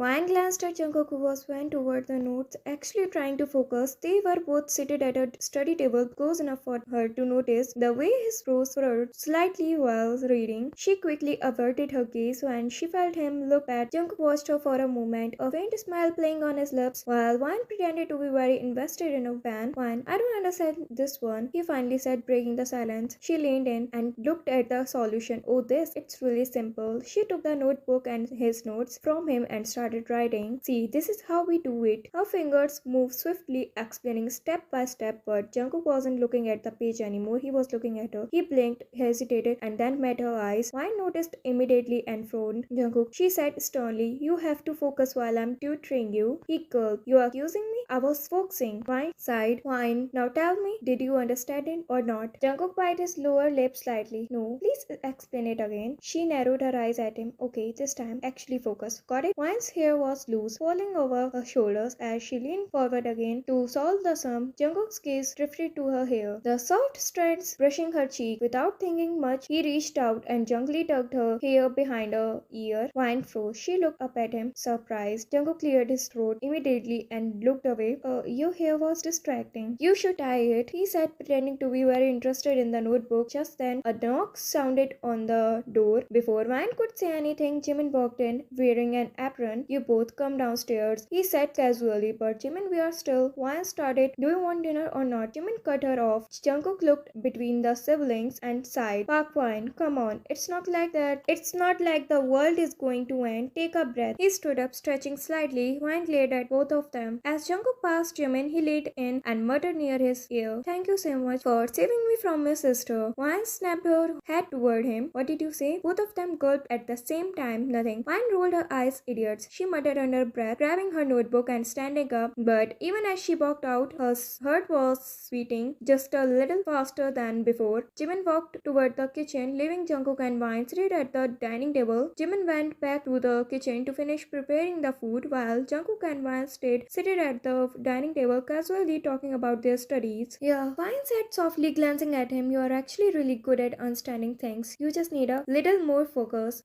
Wang glanced at Jungkook, who was went toward the notes, actually trying to focus. They were both seated at a study table close enough for her to notice the way his brows furrowed slightly while reading. She quickly averted her gaze when she felt him look at. Jungkook watched her for a moment, a faint smile playing on his lips, while Wang pretended to be very invested in a van. Wang, I don't understand this one, he finally said, breaking the silence. She leaned in and looked at the solution. Oh, it's really simple. She took the notebook and his notes from him and started writing. See, this is how we do it. Her fingers moved swiftly, explaining step by step, but Jungkook wasn't looking at the page anymore. He was looking at her. He blinked, hesitated, and then met her eyes. Wine noticed immediately and frowned. Jungkook, she said sternly, you have to focus while I'm tutoring you. He gulped. You are accusing me? I was focusing. Wine sighed. Wine, now tell me, did you understand it or not? Jungkook bit his lower lip slightly. No, please explain it again. She narrowed her eyes at him. Okay, this time, actually focus. Got it? Wine's hair was loose, falling over her shoulders as she leaned forward again to solve the sum. Jungkook's gaze drifted to her hair, the soft strands brushing her cheek. Without thinking much, he reached out and gently tugged her hair behind her ear. Wine froze. She looked up at him, surprised. Jungkook cleared his throat immediately and looked away. Your hair was distracting. You should tie it, he said, pretending to be very interested in the notebook. Just then, a knock sounded on the door. Before Wine could say anything, Jimin walked in, wearing an apron. You both come downstairs, he said casually. But Jimin, we are still. Wine started. Do you want dinner or not? Jimin cut her off. Jungkook looked between the siblings and sighed. Park Wine, come on. It's not like that. It's not like the world is going to end. Take a breath. He stood up, stretching slightly. Wine glared at both of them. As Jungkook passed Jimin, he leaned in and muttered near his ear, thank you so much for saving me from my sister. Wine snapped her head toward him. What did you say? Both of them gulped at the same time. Nothing. Wine rolled her eyes. Idiots, she muttered under breath, grabbing her notebook and standing up. But even as she walked out, her heart was beating just a little faster than before. Jimin walked toward the kitchen, leaving Jungkook and Wine seated at the dining table. Jimin went back to the kitchen to finish preparing the food, while Jungkook and Wine stayed seated at the dining table, casually talking about their studies. Yeah, Wine said softly, glancing at him, you are actually really good at understanding things. You just need a little more focus.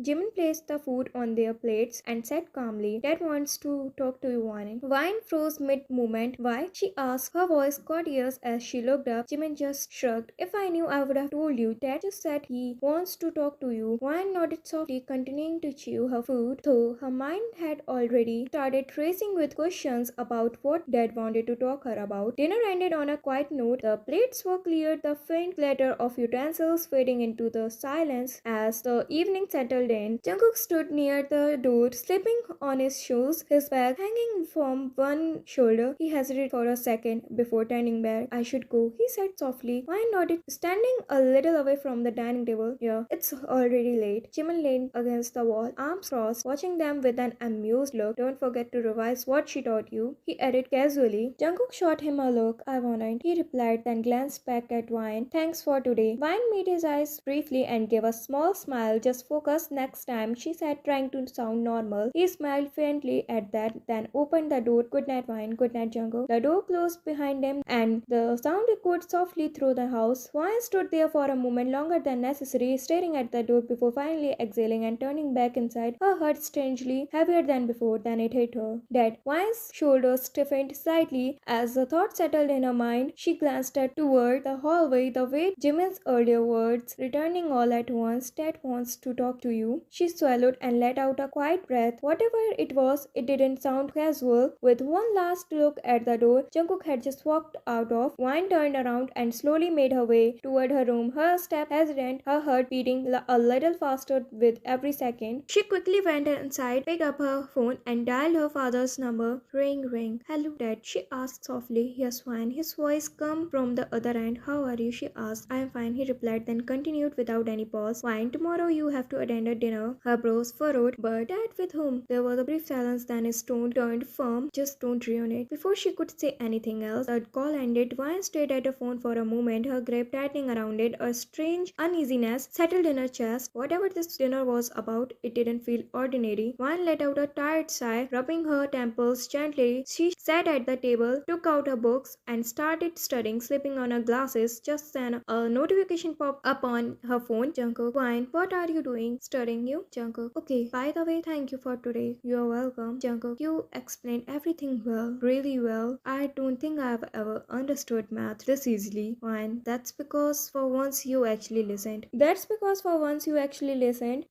Jimin placed the food on their plates and said calmly, Dad wants to talk to you, Wine. Wine froze mid-movement. Why? She asked. Her voice caught ears as she looked up. Jimin just shrugged. If I knew, I would have told you. Dad just said he wants to talk to you. Wine nodded softly, continuing to chew her food, though her mind had already started racing with questions about what Dad wanted to talk her about. Dinner ended on a quiet note. The plates were cleared, the faint clatter of utensils fading into the silence as the evening settled in. Jungkook stood near the door, slipping on his shoes, his bag hanging from one shoulder. He hesitated for a second before turning back. I should go, he said softly. Wine nodded, standing a little away from the dining table. Yeah, it's already late. Jimin leaned against the wall, arms crossed, watching them with an amused look. Don't forget to revise what she taught you, he added casually. Jungkook shot him a look. I won't, he replied, then glanced back at Wine. Thanks for today. Wine made his eyes briefly and gave a small smile. Just focus next time, she said, trying to sound normal. He smiled faintly at that, then opened the door. Good night, Wine. Good night, Jungkook. The door closed behind him and the sound echoed softly through the house. Wine stood there for a moment longer than necessary, staring at the door before finally exhaling and turning back inside. Her heart strangely heavier than before. Then it hit her. Dead. Wine's shoulders stiffened slightly as the thought settled in her mind. She glanced toward the hallway, the way Jimin's earlier words returning all at once. Dad wants to talk to you. She swallowed and let out a quiet breath. Whatever it was, it didn't sound casual. With one last look at the door Jungkook had just walked out of, Wine turned around and slowly made her way toward her room, her step hesitant, her heart beating a little faster with every second. She quickly went inside, picked up her phone and dialed her father's number. Ring, ring. Hello, Dad, she asked softly. Yes, Wine. His voice came from the other end. How are you? She asked. I am fine, he replied, then continued without any pause. Wine, tomorrow you have to attend a dinner. Her brows furrowed. But Dad, with whom? There was a brief silence, then his tone turned firm. Just don't ruin it. Before she could say anything else, the call ended. Wine stared at her phone for a moment, her grip tightening around it. A strange uneasiness settled in her chest. Whatever this dinner was about, it didn't feel ordinary. Wine let out a tired sigh, rubbing her temples gently. She sat at the table, took out her books, and started studying, slipping on her glasses. Just then, a notification popped up on her phone. Jungkook. Wine, what are you doing? Studying you? Jungkook. Okay, by the way, thank you for today. You're welcome. Jungkook, you explained everything well, really well. I don't think I've ever understood math this easily. Fine, that's because for once you actually listened.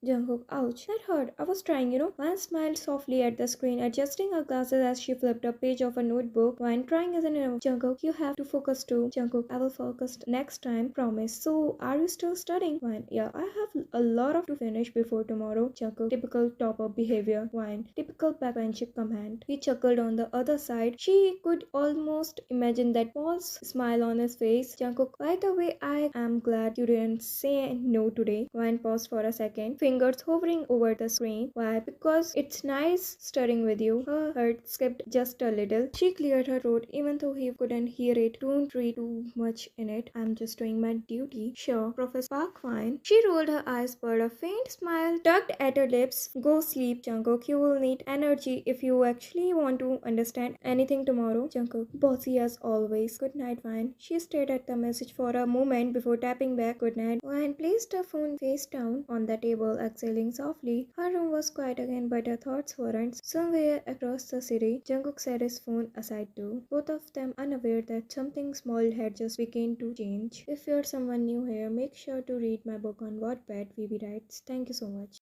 Jungkook, ouch, that hurt. I was trying, Wan smiled softly at the screen, adjusting her glasses as she flipped a page of a notebook. Wan, trying isn't enough. Jungkook, you have to focus too. Jungkook, I will focus next time, promise. So, are you still studying? Wan, yeah, I have a lot of to finish before tomorrow. Jungkook, typical topper behavior. Wan, typical backbencher command. He chuckled on the other side. She could almost imagine that false smile on his face. Jungkook, by the way, I am glad you didn't say no today. Wan paused for a second, fingers hovering over the screen. Why? Because it's nice studying with you. Her heart skipped just a little. She cleared her throat even though he couldn't hear it. Don't read too much in it. I'm just doing my duty. Sure, Professor Park, fine. She rolled her eyes, but a faint smile tugged at her lips. Go sleep, Jungkook. You will need energy if you actually want to understand anything tomorrow. Jungkook, bossy as always. Good night, Vine. She stared at the message for a moment before tapping back good night. Vine placed her phone face down on the table, exhaling softly. Her room was quiet again, but her thoughts weren't. Somewhere across the city, Jungkook set his phone aside too, both of them unaware that something small had just begun to change. If you're someone new here, make sure to read my book on Wattpad, VB Writes. Thank you so much.